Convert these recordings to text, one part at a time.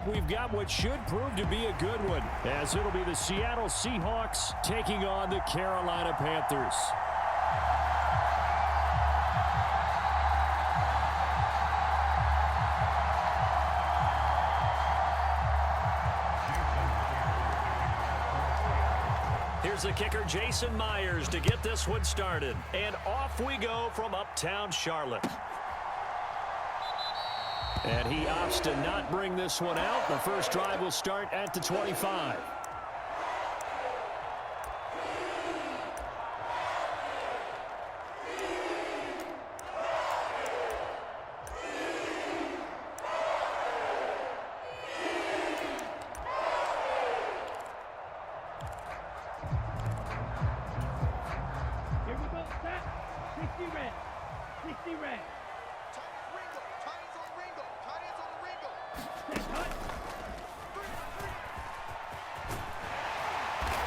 We've got what should prove to be a good one, as it'll be the Seattle Seahawks taking on the Carolina Panthers. Here's the kicker, Jason Myers, to get this one started. And off we go from uptown Charlotte. And he opts to not bring this one out. The first drive will start at the 25. Here we go, set. 60 red. 60 red.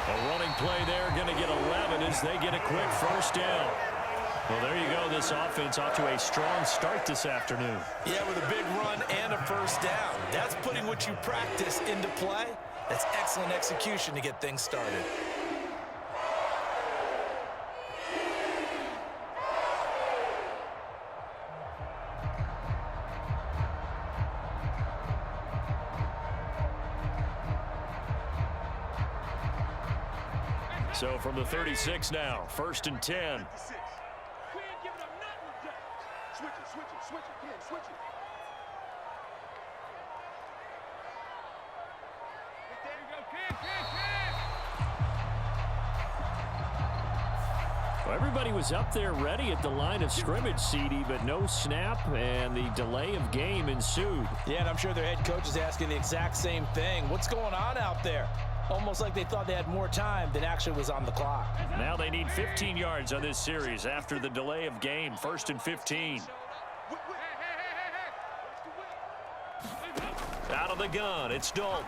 A running play there, going to get 11 as they get a quick first down. Well, there you go. This offense off to a strong start this afternoon. Yeah, with a big run and a first down. That's putting what you practice into play. That's excellent execution to get things started. So from the 36 now, 1st and 10. We ain't giving up nothing today. Switch it, switch it, switch it, kid, switch it. There you go, kid, kid, kid. Well, everybody was up there ready at the line of scrimmage, CD, but no snap, and the delay of game ensued. Yeah, and I'm sure their head coach is asking the exact same thing. What's going on out there? Almost like they thought they had more time than actually was on the clock. Now they need 15 yards on this series after the delay of game. 1st and 15. Out of the gun, it's Dalton.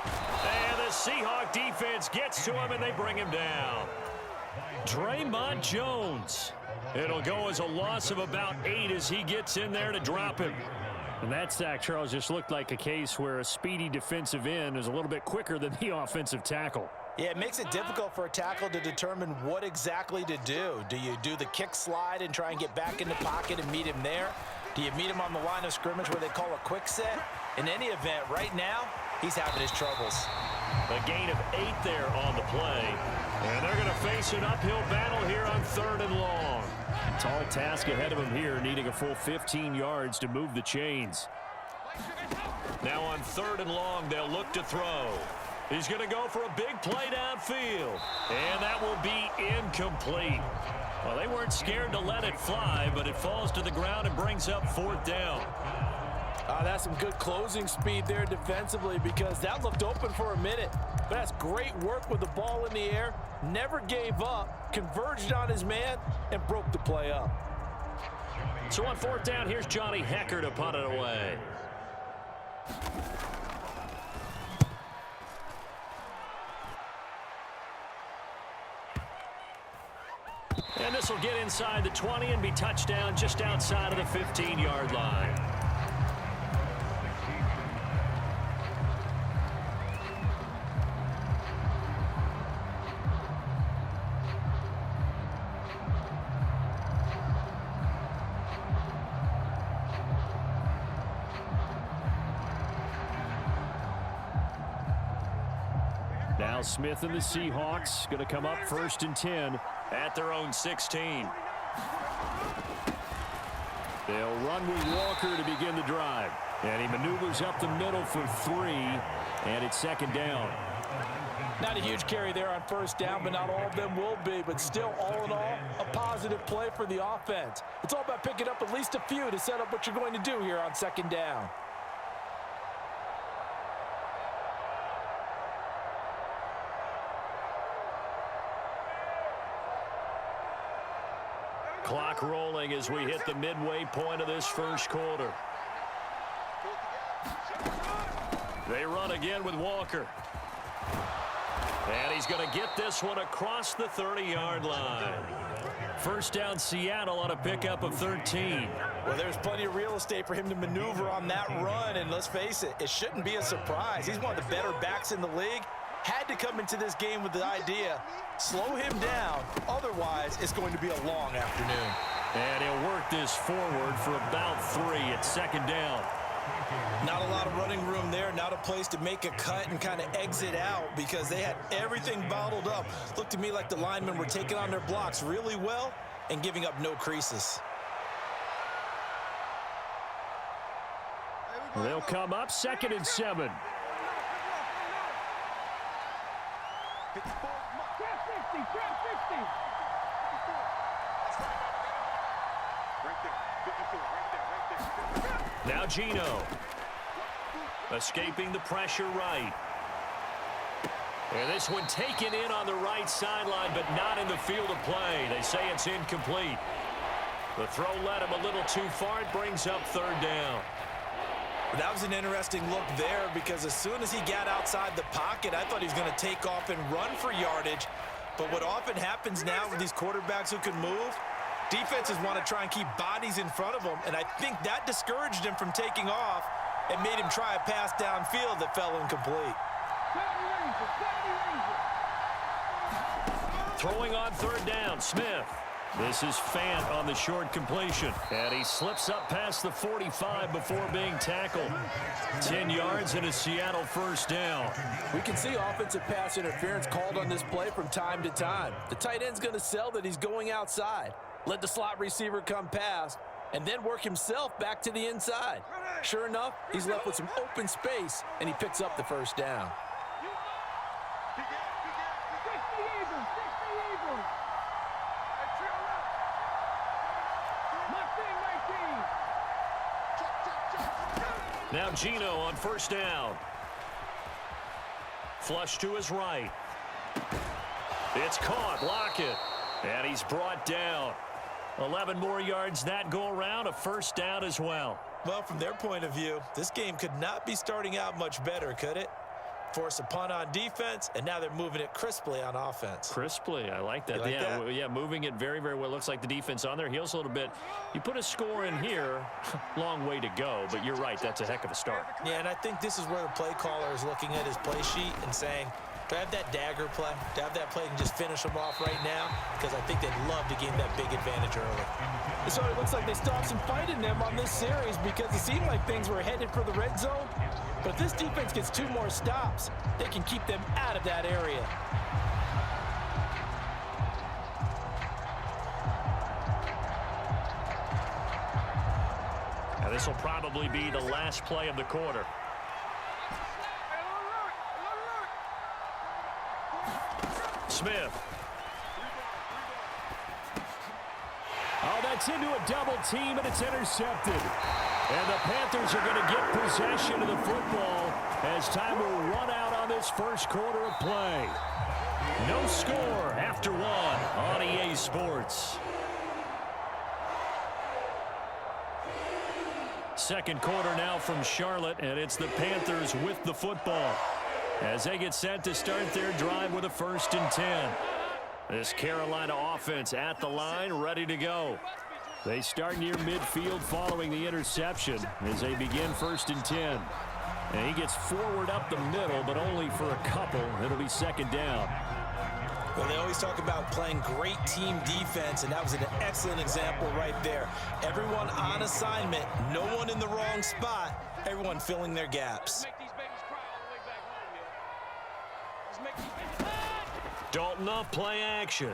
And the Seahawk defense gets to him, and they bring him down. Draymond Jones. It'll go as a loss of about 8 as he gets in there to drop him. And that sack, Charles, just looked like a case where a speedy defensive end is a little bit quicker than the offensive tackle. Yeah, it makes it difficult for a tackle to determine what exactly to do. Do you do the kick slide and try and get back in the pocket and meet him there? Do you meet him on the line of scrimmage where they call a quick set? In any event, right now, he's having his troubles. A gain of 8 there on the play. And they're going to face an uphill battle here on 3rd and long. Tall task ahead of him here, needing a full 15 yards to move the chains. Now on 3rd and long, they'll look to throw. He's going to go for a big play downfield. And that will be incomplete. Well, they weren't scared to let it fly, but it falls to the ground and brings up 4th down. That's some good closing speed there defensively, because that looked open for a minute. But that's great work with the ball in the air. Never gave up, converged on his man, and broke the play up. So on 4th down, here's Johnny Hecker to punt it away. And this will get inside the 20 and be touchdown just outside of the 15-yard line. Now Smith and the Seahawks going to come up 1st and 10 at their own 16. They'll run with Walker to begin the drive. And he maneuvers up the middle for 3, and it's 2nd down. Not a huge carry there on 1st down, but not all of them will be. But still, all in all, a positive play for the offense. It's all about picking up at least a few to set up what you're going to do here on 2nd down. Clock rolling as we hit the midway point of this 1st quarter. They run again with Walker. And he's going to get this one across the 30-yard line. 1st down Seattle on a pickup of 13. Well, there's plenty of real estate for him to maneuver on that run, and let's face it, it shouldn't be a surprise. He's one of the better backs in the league. Had to come into this game with the idea, slow him down, otherwise it's going to be a long afternoon. And he'll work this forward for about 3 at second down. Not a lot of running room there, not a place to make a cut and kind of exit out because they had everything bottled up. Looked to me like the linemen were taking on their blocks really well and giving up no creases. They'll come up 2nd and 7. Now Gino. Escaping the pressure right. And this one taken in on the right sideline, but not in the field of play. They say it's incomplete. The throw led him a little too far. It brings up 3rd down. That was an interesting look there because as soon as he got outside the pocket, I thought he was going to take off and run for yardage. But what often happens now with these quarterbacks who can move, defenses want to try and keep bodies in front of them, and I think that discouraged him from taking off and made him try a pass downfield that fell incomplete. Throwing on 3rd down, Smith. This is Fant on the short completion. And he slips up past the 45 before being tackled. 10 yards and a Seattle 1st down. We can see offensive pass interference called on this play from time to time. The tight end's going to sell that he's going outside. Let the slot receiver come past and then work himself back to the inside. Sure enough, he's left with some open space, and he picks up the 1st down. Now Gino on 1st down. Flush to his right. It's caught. Lockett. And he's brought down. 11 more yards that go around. A 1st down as well. Well, from their point of view, this game could not be starting out much better, could it? Force a punt on defense, and now they're moving it crisply on offense. Crisply, I like that. Like that? Yeah, moving it very, very well. Looks like the defense on their heels a little bit. You put a score in here, long way to go, but you're right, that's a heck of a start. Yeah, and I think this is where the play caller is looking at his play sheet and saying, do I have that dagger play? Do I have that play and just finish them off right now? Because I think they'd love to gain that big advantage early. So it looks like they stopped some fight in them on this series because it seemed like things were headed for the red zone. But if this defense gets 2 more stops, they can keep them out of that area. Now this will probably be the last play of the quarter. Smith. Oh, that's into a double team, and it's intercepted. And the Panthers are going to get possession of the football as time will run out on this 1st quarter of play. No score after 1 on EA Sports. 2nd quarter now from Charlotte, and it's the Panthers with the football as they get set to start their drive with a 1st and 10. This Carolina offense at the line, ready to go. They start near midfield following the interception as they begin 1st and 10. And he gets forward up the middle, but only for a couple. It'll be 2nd down. Well, they always talk about playing great team defense, and that was an excellent example right there. Everyone on assignment, no one in the wrong spot, everyone filling their gaps. Dalton off play action.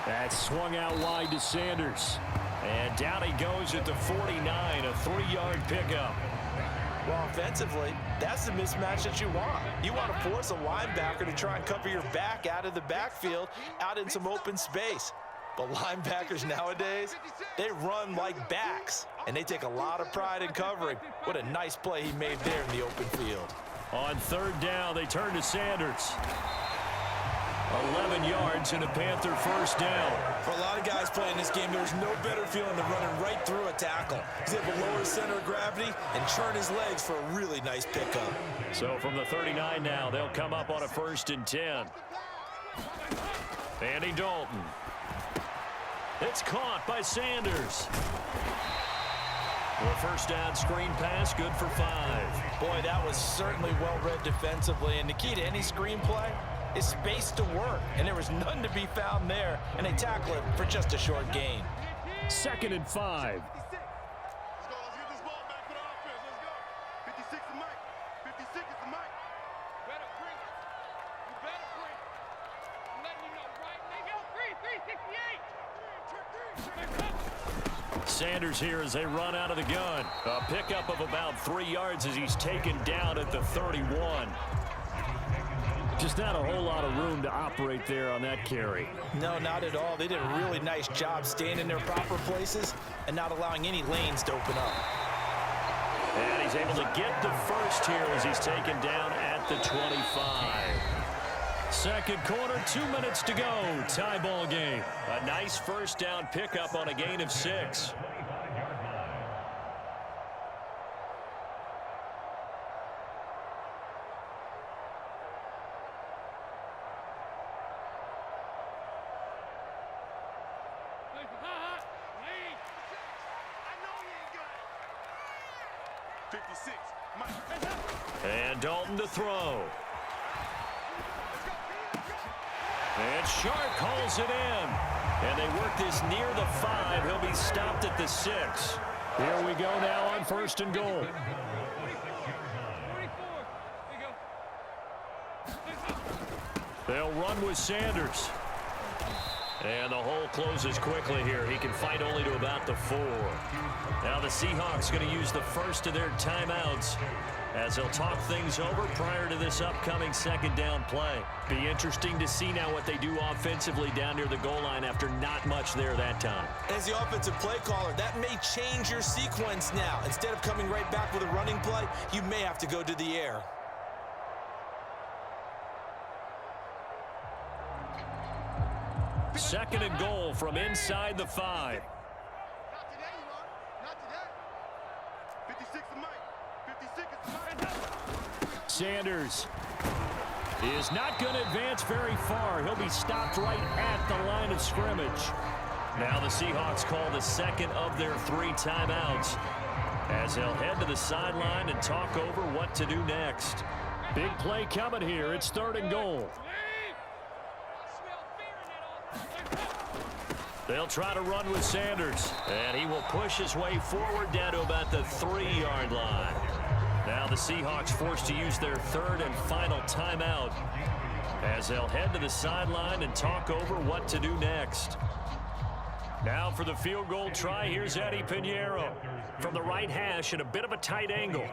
That swung out wide to Sanders. And down he goes at the 49, a 3-yard pickup. Well, offensively, that's the mismatch that you want. You want to force a linebacker to try and cover your back out of the backfield, out in some open space. But linebackers nowadays, they run like backs, and they take a lot of pride in covering. What a nice play he made there in the open field. On 3rd down, they turn to Sanders. 11 yards and a Panther 1st down. For a lot of guys playing this game, there's no better feeling than running right through a tackle. He's able to lower his center of gravity and churn his legs for a really nice pickup. So from the 39 now, they'll come up on a 1st and 10. Andy Dalton. It's caught by Sanders. Well, first down screen pass, good for 5. Boy, that was certainly well-read defensively. And the key to any screen play is space to work. And there was none to be found there. And they tackle it for just a short gain. 2nd and 5. Sanders here as they run out of the gun. A pickup of about 3 yards as he's taken down at the 31. Just not a whole lot of room to operate there on that carry. No, not at all. They did a really nice job staying in their proper places and not allowing any lanes to open up. And he's able to get the first here as he's taken down at the 25. Second quarter, 2 minutes to go. Tie ball game. A nice first down pickup on a gain of 6. And Dalton to throw. And Sharp calls it in. And they work this near the 5. He'll be stopped at the 6. Here we go now on 1st and goal. They'll run with Sanders. And the hole closes quickly here. He can fight only to about the 4. Now the Seahawks going to use the first of their timeouts as they'll talk things over prior to this upcoming 2nd down play. Be interesting to see now what they do offensively down near the goal line after not much there that time. As the offensive play caller, that may change your sequence now. Instead of coming right back with a running play, you may have to go to the air. Second and goal from inside the 5. Sanders is not going to advance very far. He'll be stopped right at the line of scrimmage. Now the Seahawks call the second of their 3 timeouts as they'll head to the sideline and talk over what to do next. Big play coming here. It's 3rd and goal. They'll try to run with Sanders, and he will push his way forward down to about the 3-yard line. Now the Seahawks forced to use their 3rd and final timeout as they'll head to the sideline and talk over what to do next. Now for the field goal try, here's Eddie Pinheiro from the right hash at a bit of a tight angle.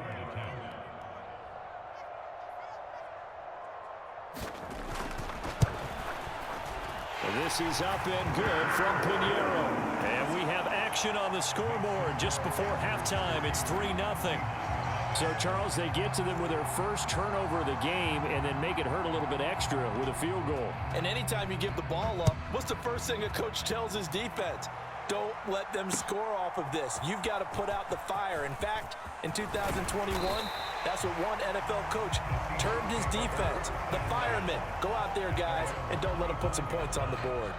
This is up and good from Pinheiro. And we have action on the scoreboard just before halftime. It's 3-0. So, Charles, they get to them with their first turnover of the game and then make it hurt a little bit extra with a field goal. And anytime you give the ball up, what's the first thing a coach tells his defense? Don't let them score off of this. You've got to put out the fire. In fact, in 2021, that's what one NFL coach termed his defense. The firemen. Go out there, guys, and don't let them put some points on the board.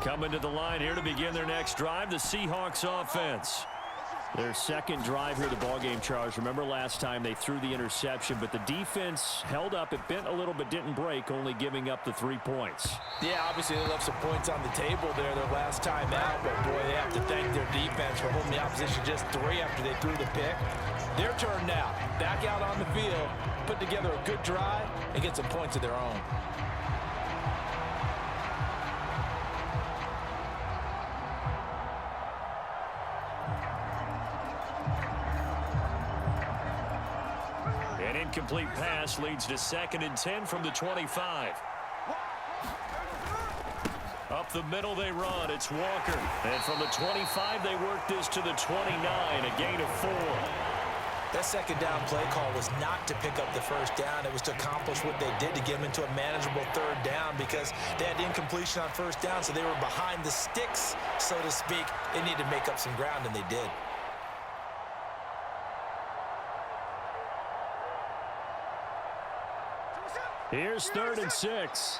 Coming to the line here to begin their next drive, the Seahawks offense. Their second drive here of the ballgame, Charles. Remember last time they threw the interception, but the defense held up. It bent a little but didn't break, only giving up the 3 points. Yeah, obviously they left some points on the table there their last time out, but boy, they have to thank their defense for holding the opposition just 3 after they threw the pick. Their turn now. Back out on the field, put together a good drive, and get some points of their own. An incomplete pass leads to 2nd and 10 from the 25. Up the middle they run. It's Walker. And from the 25, they work this to the 29, a gain of 4. That second down play call was not to pick up the first down. It was to accomplish what they did to get them into a manageable third down because they had incompletion on first down, so they were behind the sticks, so to speak. They needed to make up some ground, and they did. Here's 3rd and 6.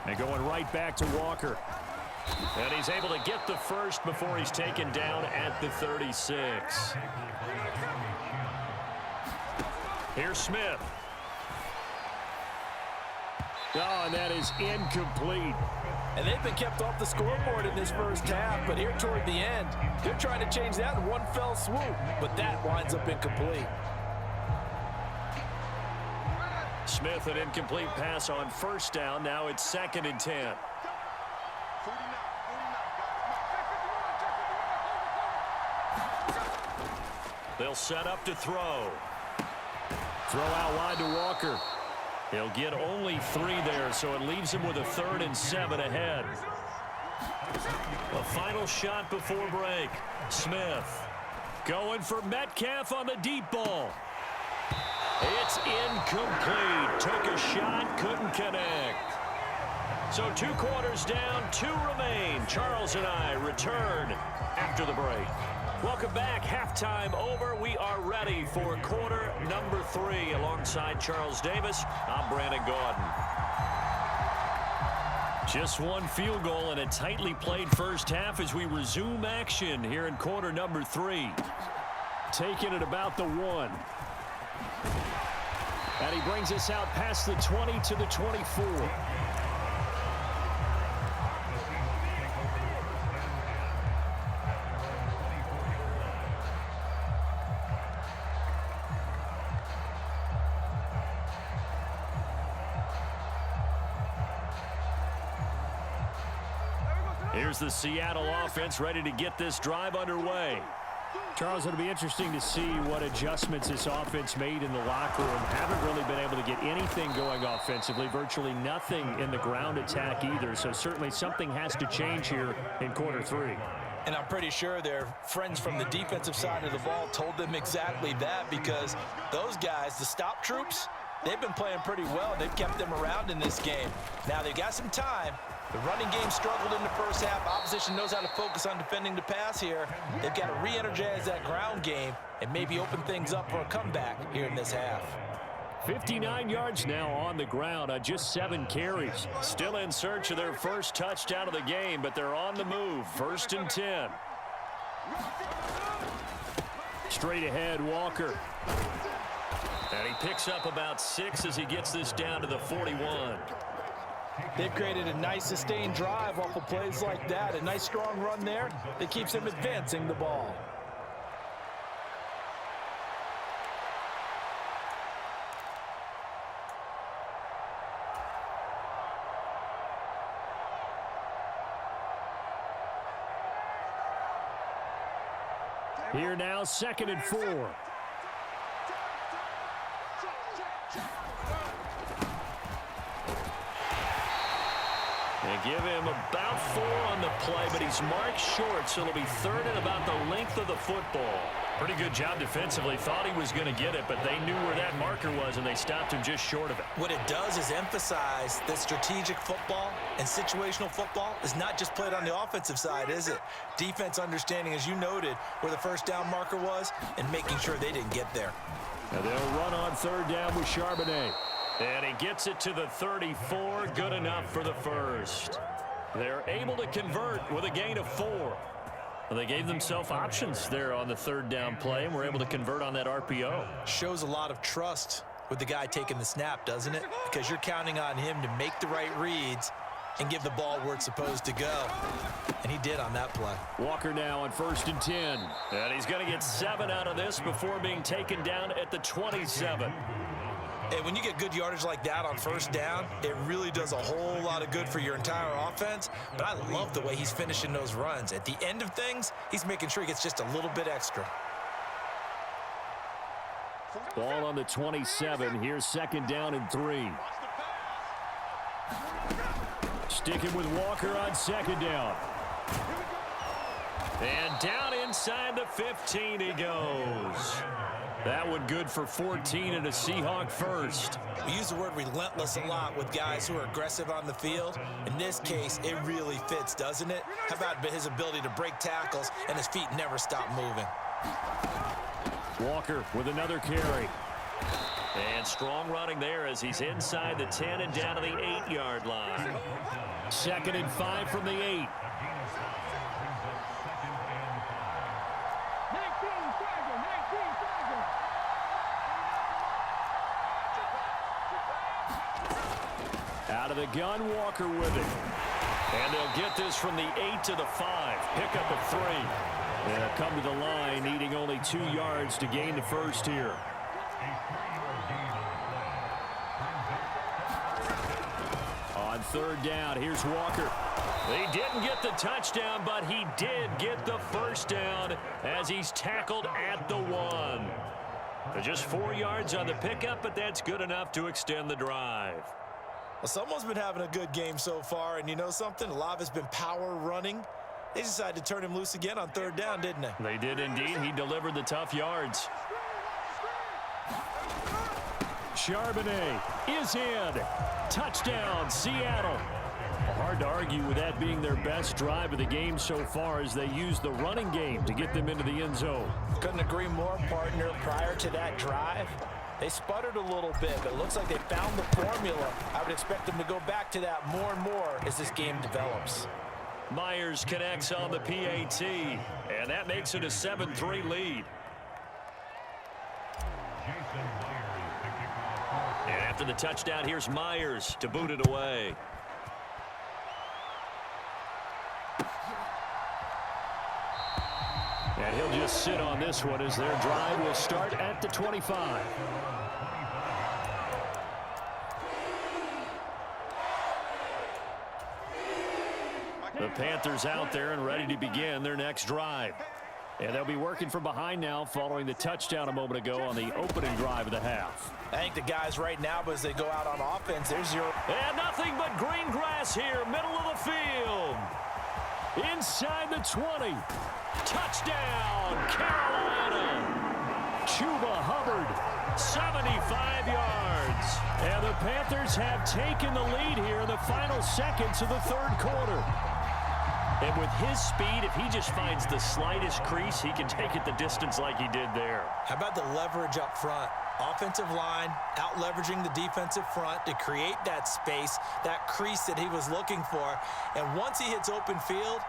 And going right back to Walker. And he's able to get the first before he's taken down at the 36. Here's Smith. Oh, and that is incomplete. And they've been kept off the scoreboard in this first half, but here toward the end, they're trying to change that in one fell swoop, but that winds up incomplete. Smith, an incomplete pass on first down. Now it's 2nd and 10. They'll set up to throw. Throw out wide to Walker. He'll get only 3 there, so it leaves him with a 3rd and 7 ahead. A final shot before break. Smith going for Metcalf on the deep ball. It's incomplete. Took a shot, couldn't connect. So 2 quarters down, 2 remain. Charles and I return after the break. Welcome back. Halftime over. We are ready for quarter number 3. Alongside Charles Davis, I'm Brandon Gaudin. Just one field goal and a tightly played first half as we resume action here in quarter number 3. Taking it about the 1. And he brings us out past the 20 to the 24. Here's the Seattle offense ready to get this drive underway. Charles, it'll be interesting to see what adjustments this offense made in the locker room. Haven't really been able to get anything going offensively, virtually nothing in the ground attack either. So certainly something has to change here in quarter 3. And I'm pretty sure their friends from the defensive side of the ball told them exactly that, because those guys, the stop troops, they've been playing pretty well. They've kept them around in this game. Now they've got some time. The running game struggled in the first half. Opposition knows how to focus on defending the pass here. They've got to re-energize that ground game and maybe open things up for a comeback here in this half. 59 yards now on the ground on just 7 carries. Still in search of their first touchdown of the game, but they're on the move. 1st and 10. Straight ahead, Walker. And he picks up about 6 as he gets this down to the 41. They've created a nice sustained drive off of plays like that. A nice strong run there that keeps them advancing the ball. Here now, 2nd and 4. And give him about 4 on the play, but he's marked short, so it'll be 3rd and about the length of the football. Pretty good job defensively. Thought he was going to get it, but they knew where that marker was, and they stopped him just short of it. What it does is emphasize that strategic football and situational football is not just played on the offensive side, is it? Defense understanding, as you noted, where the first down marker was and making sure they didn't get there. And they'll run on 3rd down with Charbonnet. And he gets it to the 34. Good enough for the first. They're able to convert with a gain of 4. Well, they gave themselves options there on the 3rd down play, and were able to convert on that RPO. Shows a lot of trust with the guy taking the snap, doesn't it? Because you're counting on him to make the right reads and give the ball where it's supposed to go. And he did on that play. Walker now on 1st and 10. And he's going to get 7 out of this before being taken down at the 27. And when you get good yardage like that on 1st down, it really does a whole lot of good for your entire offense. But I love the way he's finishing those runs. At the end of things, he's making sure he gets just a little bit extra. Ball on the 27. Here's 2nd down and 3. Sticking with Walker on 2nd down. And down inside the 15 he goes. That one good for 14 and a Seahawk first. We use the word relentless a lot with guys who are aggressive on the field. In this case, it really fits, doesn't it? How about his ability to break tackles and his feet never stop moving? Walker with another carry. And strong running there as he's inside the 10 and down to the 8-yard line. 2nd and 5 from the 8. Out of the gun, Walker with it. And they'll get this from the 8 to the 5. Pick up a 3. And they'll come to the line, needing only 2 yards to gain the first here. On 3rd down, here's Walker. He didn't get the touchdown, but he did get the first down as he's tackled at the 1. Just 4 yards on the pickup, but that's good enough to extend the drive. Well, someone's been having a good game so far, and you know something? A lot of it's been power running. They decided to turn him loose again on 3rd down, didn't they? They did indeed. He delivered the tough yards. Charbonnet is in. Touchdown, Seattle. Hard to argue with that being their best drive of the game so far as they use the running game to get them into the end zone. Couldn't agree more, partner. Prior to that drive, they sputtered a little bit, but it looks like they found the formula. I would expect them to go back to that more and more as this game develops. Myers connects on the PAT, and that makes it a 7-3 lead. And after the touchdown, here's Myers to boot it away. And he'll just sit on this one as their drive will start at the 25. The Panthers out there and ready to begin their next drive. And they'll be working from behind now following the touchdown a moment ago on the opening drive of the half. I think the guys right now, but as they go out on offense, there's your... And nothing but green grass here, middle of the field. Inside the 20. Touchdown, Carolina. Chuba Hubbard, 75 yards. And the Panthers have taken the lead here in the final seconds of the 3rd quarter. And with his speed, if he just finds the slightest crease, he can take it the distance like he did there. How about the leverage up front? Offensive line out leveraging the defensive front to create that space, that crease that he was looking for. And once he hits open field,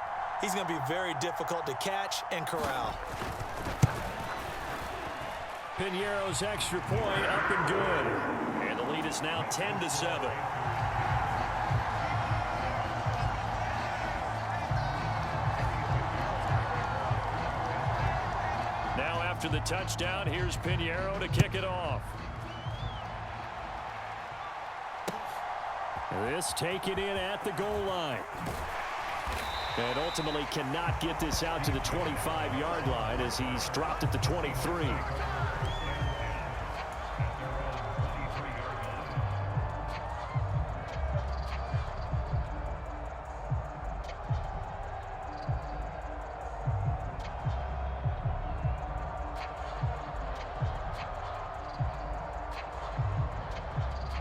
he's going to be very difficult to catch and corral. Piñeiro's extra point up and good. And the lead is now 10-7. Now after the touchdown, here's Piñeiro to kick it off. This taken in at the goal line. And ultimately cannot get this out to the 25-yard line as he's dropped at the 23.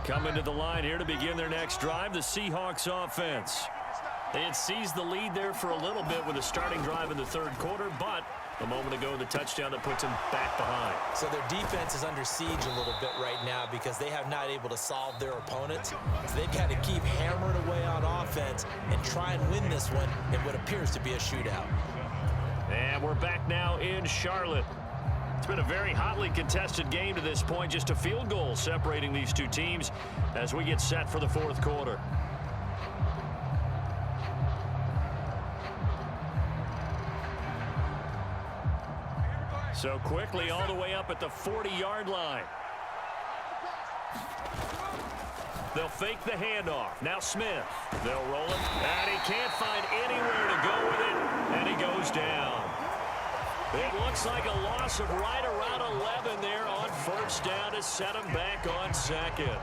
Coming to the line here to begin their next drive, the Seahawks offense. They had seized the lead there for a little bit with a starting drive in the 3rd quarter, but a moment ago, the touchdown that puts them back behind. So their defense is under siege a little bit right now because they have not able to solve their opponents. So they've got to keep hammering away on offense and try and win this one in what appears to be a shootout. And we're back now in Charlotte. It's been a very hotly contested game to this point, just a field goal separating these two teams as we get set for the 4th quarter. So quickly all the way up at the 40-yard line. They'll fake the handoff. Now Smith. They'll roll it. And he can't find anywhere to go with it. And he goes down. It looks like a loss of right around 11 there on 1st down to set him back on 2nd.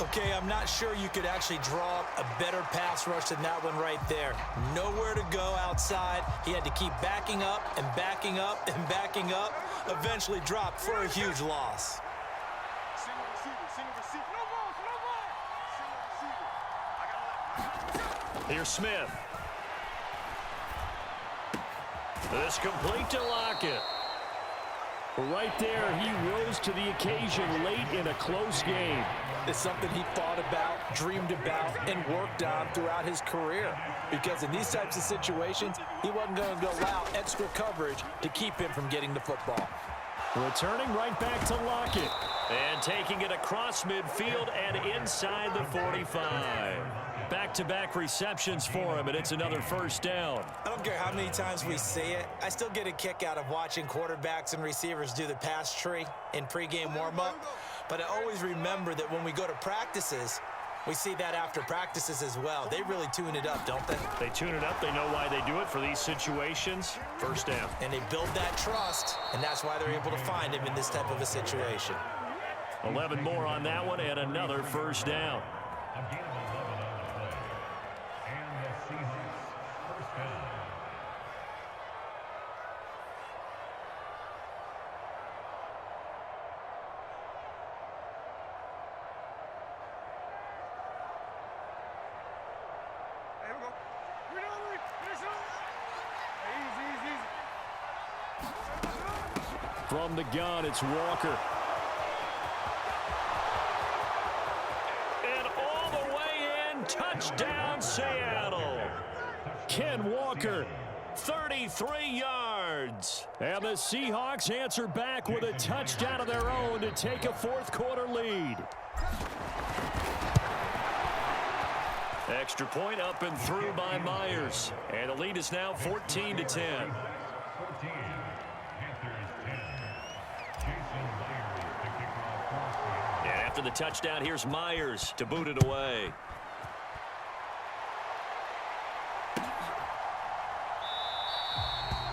Okay, I'm not sure you could actually draw up a better pass rush than that one right there. Nowhere to go outside. He had to keep backing up and backing up and backing up. Eventually dropped for a huge loss. Here's Smith. This complete to Lockett. Right there, he rose to the occasion late in a close game. It's something he thought about, dreamed about, and worked on throughout his career. Because in these types of situations, he wasn't going to allow extra coverage to keep him from getting the football. Returning right back to Lockett. And taking it across midfield and inside the 45. Back-to-back receptions for him, and it's another first down. I don't care how many times we see it. I still get a kick out of watching quarterbacks and receivers do the pass tree in pregame warm-up. But I always remember that when we go to practices, we see that after practices as well. They really tune it up, don't they? They tune it up. They know why they do it for these situations. First down. And they build that trust, and that's why they're able to find him in this type of a situation. 11 more on that one, and another first down. From the gun, it's Walker. And all the way in, touchdown Seattle. Ken Walker, 33 yards. And the Seahawks answer back with a touchdown of their own to take a fourth-quarter lead. Extra point up and through by Myers. And the lead is now 14-10. After the touchdown, here's Myers to boot it away.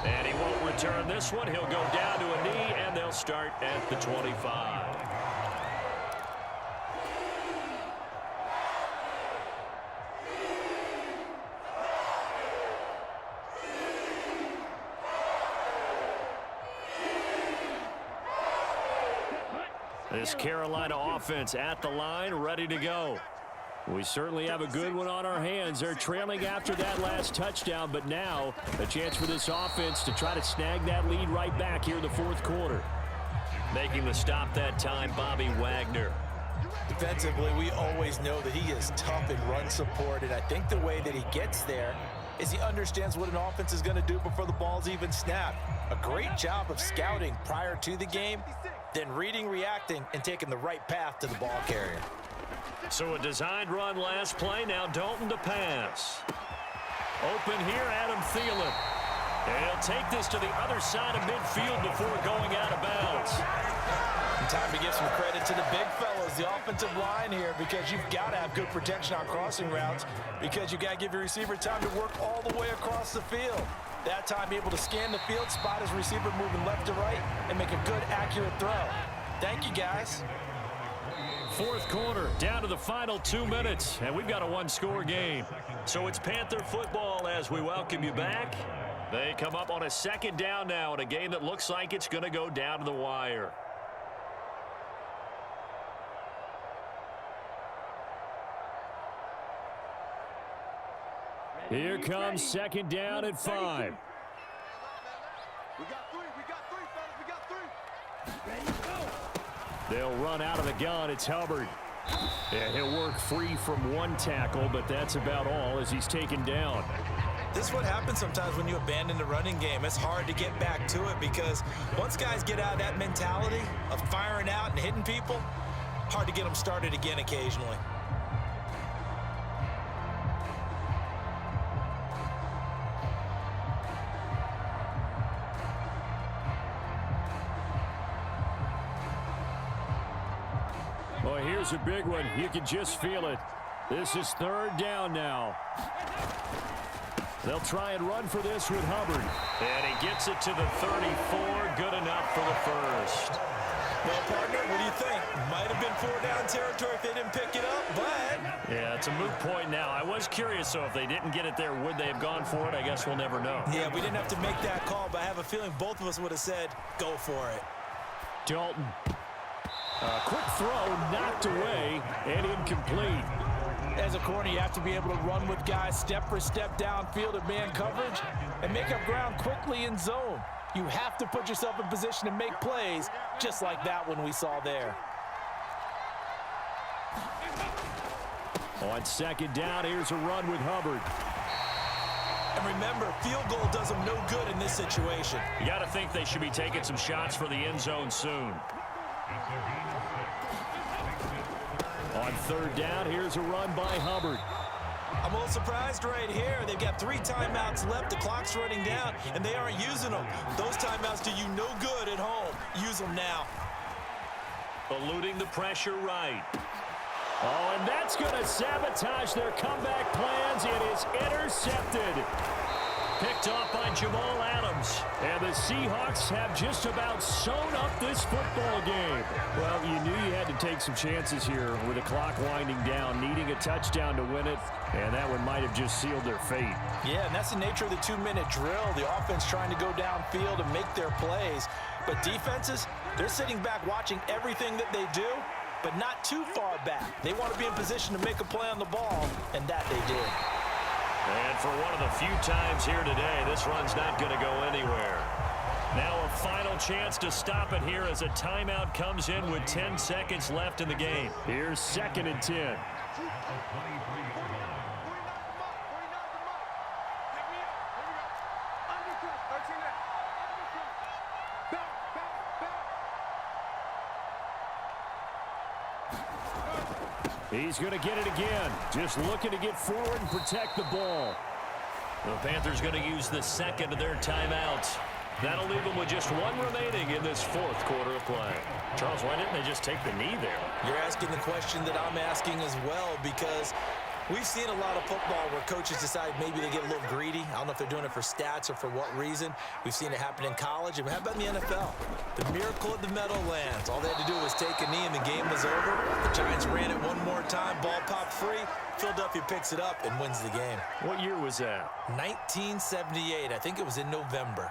And he won't return this one. He'll go down to a knee, and they'll start at the 25. This Carolina offense at the line, ready to go. We certainly have a good one on our hands. They're trailing after that last touchdown, but now a chance for this offense to try to snag that lead right back here in the fourth quarter. Making the stop that time, Bobby Wagner. Defensively, we always know that he is tough in run support, and I think the way that he gets there is he understands what an offense is going to do before the ball's even snapped. A great job of scouting prior to the game, then reading, reacting, and taking the right path to the ball carrier. So a designed run last play. Now Dalton to pass. Open here, Adam Thielen. And he'll take this to the other side of midfield before going out of bounds. And time to give some credit to the big fellas, the offensive line here, because you've got to have good protection on crossing routes, because you got to give your receiver time to work all the way across the field. That time, be able to scan the field, spot his receiver moving left to right, and make a good, accurate throw. Thank you, guys. Fourth quarter, down to the final 2 minutes, and we've got a one-score game. So it's Panther football as we welcome you back. They come up on a second down now in a game that looks like it's going to go down to the wire. Here comes second down at 5. We got three, fellas, we got three. Ready to go. They'll run out of the gun. It's Hubbard. And he'll work free from one tackle, but that's about all as he's taken down. This is what happens sometimes when you abandon the running game. It's hard to get back to it because once guys get out of that mentality of firing out and hitting people, hard to get them started again occasionally. Well, here's a big one. You can just feel it. This is third down now. They'll try and run for this with Hubbard. And he gets it to the 34. Good enough for the first. Well, partner, what do you think? Might have been 4-down territory if they didn't pick it up, but... Yeah, it's a moot point now. I was curious, so if they didn't get it there, would they have gone for it? I guess we'll never know. Yeah, we didn't have to make that call, but I have a feeling both of us would have said, go for it. Dalton. A quick throw, knocked away, and incomplete. As a corner, you have to be able to run with guys step for step downfield at man coverage and make up ground quickly in zone. You have to put yourself in position to make plays, just like that one we saw there. On second down, here's a run with Hubbard. And remember, field goal does them no good in this situation. You got to think they should be taking some shots for the end zone soon. On third down, here's a run by Hubbard. I'm a little surprised right here. They've got 3 timeouts left. The clock's running down, and they aren't using them. Those timeouts do you no good at home. Use them now. Eluding the pressure right. Oh, and that's going to sabotage their comeback plans. It is intercepted. Picked off by Jamal Adams. And the Seahawks have just about sewn up this football game. Well, you knew you had to take some chances here with the clock winding down, needing a touchdown to win it, and that one might have just sealed their fate. Yeah, and that's the nature of the 2-minute drill. The offense trying to go downfield and make their plays. But defenses, they're sitting back watching everything that they do, but not too far back. They want to be in position to make a play on the ball, and that they did. And for one of the few times here today, this run's not going to go anywhere. Now a final chance to stop it here as a timeout comes in with 10 seconds left in the game. Here's 2nd and 10. He's going to get it again. Just looking to get forward and protect the ball. The Panthers going to use the second of their timeouts. That'll leave them with just 1 remaining in this 4th quarter of play. Charles, why didn't they just take the knee there? You're asking the question that I'm asking as well, because we've seen a lot of football where coaches decide maybe they get a little greedy. I don't know if they're doing it for stats or for what reason. We've seen it happen in college. And how about in the NFL? The miracle of the Meadowlands. All they had to do was take a knee and the game was over. The Giants ran it one more time. Ball popped free. Philadelphia picks it up and wins the game. What year was that? 1978. I think it was in November.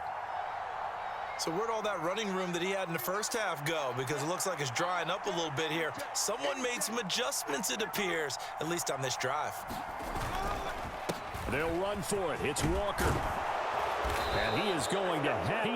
So where'd all that running room that he had in the first half go? Because it looks like it's drying up a little bit here. Someone made some adjustments, it appears, at least on this drive. They'll run for it. It's Walker. And he is going to have...